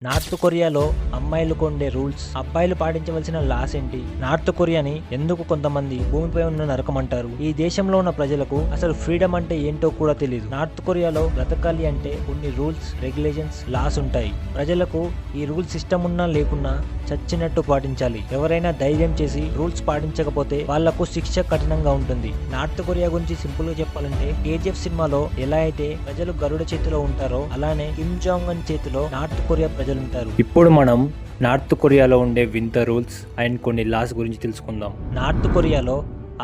North కొరియాలో అమ్మాయిలకు ఉండే రూల్స్, అబ్బాయిలు పాటించవలసిన లాస్ ఏంటి? నార్త్ కొరియాని ఎందుకు కొంతమంది భూమిపై ఉన్న నరకం అంటారు? ఈ దేశంలో ఉన్న ప్రజలకు అసలు ఫ్రీడమ్ అంటే ఏంటో కూడా తెలియదు. నార్త్ కొరియాలో బ్రతకాలి అంటే కొన్ని రూల్స్, రెగ్యులేషన్స్, లాస్ ఉంటాయి. ప్రజలకు ఈ రూల్స్ ఇష్టం ఉన్నా లేకున్నా చచ్చినట్టు పాటించాలి. ఎవరైనా ధైర్యం చేసి రూల్స్ పాటించకపోతే వాళ్లకు శిక్ష కఠినంగా ఉంటుంది. నార్త్ కొరియా గురించి సింపుల్ గా చెప్పాలంటే కేజీఎఫ్ సినిమాలో ఎలా అయితే ప్రజలు గరుడ చేతిలో ఉంటారో అలానే కిమ్ జాంగ్ అన్ చేతిలో నార్త్ కొరియా ప్రజలు ఉంటారు. ఇప్పుడు మనం నార్త్ కొరియాలో ఉండే వింత రూల్స్ అండ్ కొన్ని లాస్ గురించి తెలుసుకుందాం. నార్త్ కొరియాలో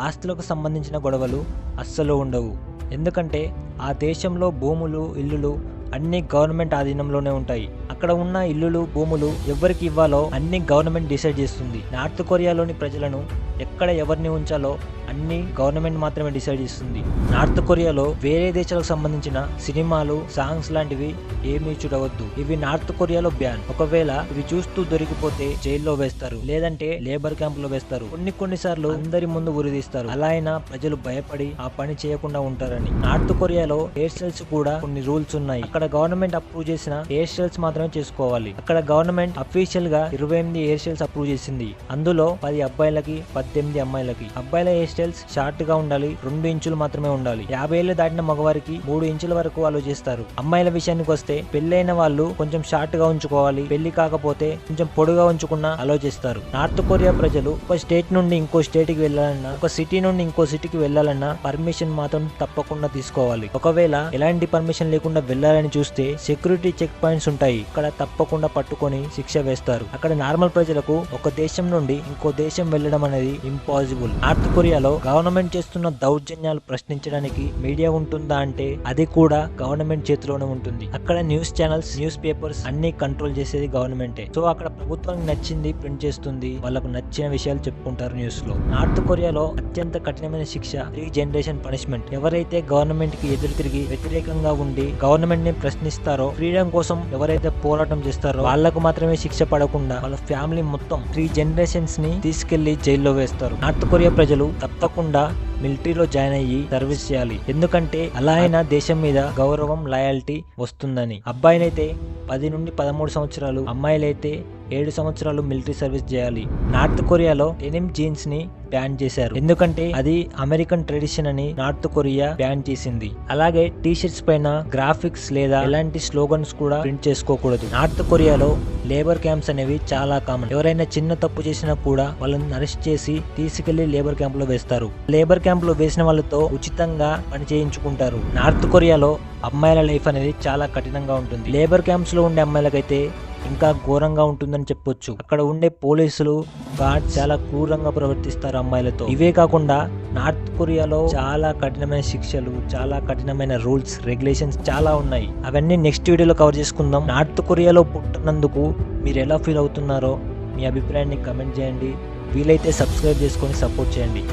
ఆస్తులకు సంబంధించిన గొడవలు అస్సలు ఉండవు. ఎందుకంటే ఆ దేశంలో భూములు, ఇల్లులు అన్ని గవర్నమెంట్ ఆధీనంలోనే ఉంటాయి. అక్కడ ఉన్న ఇల్లులు, భూములు ఎవరికి ఇవ్వాలో అన్ని గవర్నమెంట్ డిసైడ్ చేస్తుంది. నార్త్ కొరియాలోని ప్రజలను ఎక్కడ ఎవరిని ఉంచాలో అన్ని గవర్నమెంట్ మాత్రమే డిసైడ్ చేస్తుంది. నార్త్ కొరియాలో వేరే దేశాలకు సంబంధించిన సినిమాలు, సాంగ్స్ లాంటివి ఏమీ చూడవద్దు. ఇవి నార్త్ కొరియాలో బ్యాన్. ఒకవేళ ఇవి చూస్తూ దొరికిపోతే జైల్లో వేస్తారు, లేదంటే లేబర్ క్యాంప్ లో వేస్తారు. కొన్నిసార్లు అందరి ముందు ఉరిదీస్తారు. అలా అయినా ప్రజలు భయపడి ఆ పని చేయకుండా ఉంటారని. నార్త్ కొరియాలో హెయిర్ స్టైల్స్ కూడా కొన్ని రూల్స్ ఉన్నాయి. అక్కడ గవర్నమెంట్ అప్రూవ్ చేసిన హెయిర్ స్టైల్స్ మాత్రమే చేసుకోవాలి. అక్కడ గవర్నమెంట్ అఫీషియల్ గా 28 హెయిర్ స్టైల్స్ అప్రూవ్ చేసింది. అందులో 10 అబ్బాయిలకి, 18 అమ్మాయిలకి. అబ్బాయిల హెయిర్ స్టైల్స్ షార్ట్ గా ఉండాలి, 2 ఇంచులు మాత్రమే ఉండాలి. 50 ఏళ్లు దాటిన మగవారికి 3 ఇంచుల వరకు అలో చేస్తారు. అమ్మాయిల విషయానికి వస్తే పెళ్లైన వాళ్ళు కొంచెం షార్ట్ గా ఉంచుకోవాలి, పెళ్లి కాకపోతే కొంచెం పొడుగా ఉంచుకున్నా అలో చేస్తారు. నార్త్ కొరియా ప్రజలు ఒక స్టేట్ నుండి ఇంకో స్టేట్ కి వెళ్లాలన్నా, ఒక సిటీ నుండి ఇంకో సిటీకి వెళ్లాలన్నా పర్మిషన్ మాత్రం తప్పకుండా తీసుకోవాలి. ఒకవేళ ఎలాంటి పర్మిషన్ లేకుండా వెళ్లాలని చూస్తే సెక్యూరిటీ చెక్ పాయింట్స్ ఉంటాయి. ఇక్కడ తప్పకుండా పట్టుకొని శిక్ష వేస్తారు. అక్కడ నార్మల్ ప్రజలకు ఒక దేశం నుండి ఇంకో దేశం వెళ్లడం అనేది ఇంపాసిబుల్. నార్త్ కొరియాలో గవర్నమెంట్ చేస్తున్న దౌర్జన్యాలు ప్రశ్నించడానికి మీడియా ఉంటుందా అంటే అది కూడా గవర్నమెంట్ చేతిలోనే ఉంటుంది. అక్కడ న్యూస్ ఛానల్స్, న్యూస్ పేపర్స్ అన్ని కంట్రోల్ చేసేది గవర్నమెంటే. సో అక్కడ ప్రభుత్వానికి నచ్చింది ప్రింట్ చేస్తుంది, వాళ్ళకు నచ్చిన విషయాలు చెప్పుకుంటారు న్యూస్ లో. నార్త్ కొరియాలో అత్యంత కఠినమైన శిక్ష 3 జనరేషన్ పనిష్మెంట్. ఎవరైతే గవర్నమెంట్ కి ఎదురు తిరిగి వ్యతిరేకంగా ఉండి గవర్నమెంట్ ని ప్రశ్నిస్తారో, ఫ్రీడమ్ కోసం ఎవరైతే పోరాటం చేస్తారో వాళ్లకు మాత్రమే శిక్ష పడకుండా వాళ్ళ ఫ్యామిలీ మొత్తం 3 జనరేషన్స్ ని తీసుకెళ్లి జైల్లో వేస్తారు. నార్త్ కొరియా ప్రజలు తప్పకుండా మిలిటరీలో జాయిన్ అయ్యి సర్వీస్ చేయాలి. ఎందుకంటే అలా అయినా దేశం మీద గౌరవం, లాయల్టీ వస్తుందని. అబ్బాయిలైతే 10 నుండి 13 సంవత్సరాలు, అమ్మాయిలైతే 7 సంవత్సరాలు మిలిటరీ సర్వీస్ చేయాలి. నార్త్ కొరియాలో డెనిమ్ జీన్స్ ని బ్యాన్ చేశారు. ఎందుకంటే అది అమెరికన్ ట్రెడిషన్ అని నార్త్ కొరియా బ్యాన్ చేసింది. అలాగే టీ షర్ట్స్ పైన గ్రాఫిక్స్ లేదా ఎలాంటి స్లోగన్స్ కూడా ప్రింట్ చేసుకోకూడదు. నార్త్ కొరియాలో లేబర్ క్యాంప్స్ అనేవి చాలా కామన్. ఎవరైనా చిన్న తప్పు చేసినా కూడా వాళ్ళని అరెస్ట్ చేసి తీసుకెళ్లి లేబర్ క్యాంప్ లో వేస్తారు. లేబర్ క్యాంప్ లో వేసిన వాళ్ళతో ఉచితంగా పని చేయించుకుంటారు. నార్త్ కొరియాలో అమ్మాయిల లైఫ్ అనేది చాలా కఠినంగా ఉంటుంది. లేబర్ క్యాంప్స్ లో ఉండే అమ్మాయిలకైతే ఇంకా ఘోరంగా ఉంటుందని చెప్పొచ్చు. అక్కడ ఉండే పోలీసులు, గార్డ్స్ చాలా క్రూరంగా ప్రవర్తిస్తారు అమ్మాయిలతో. ఇవే కాకుండా నార్త్ కొరియాలో చాలా కఠినమైన శిక్షలు, చాలా కఠినమైన రూల్స్, రెగ్యులేషన్స్ చాలా ఉన్నాయి. అవన్నీ నెక్స్ట్ వీడియోలో కవర్ చేసుకుందాం. నార్త్ కొరియాలో పుట్టినందుకు మీరు ఎలా ఫీల్ అవుతున్నారో మీ అభిప్రాయాన్ని కమెంట్ చేయండి. వీలైతే సబ్స్క్రైబ్ చేసుకొని సపోర్ట్ చేయండి.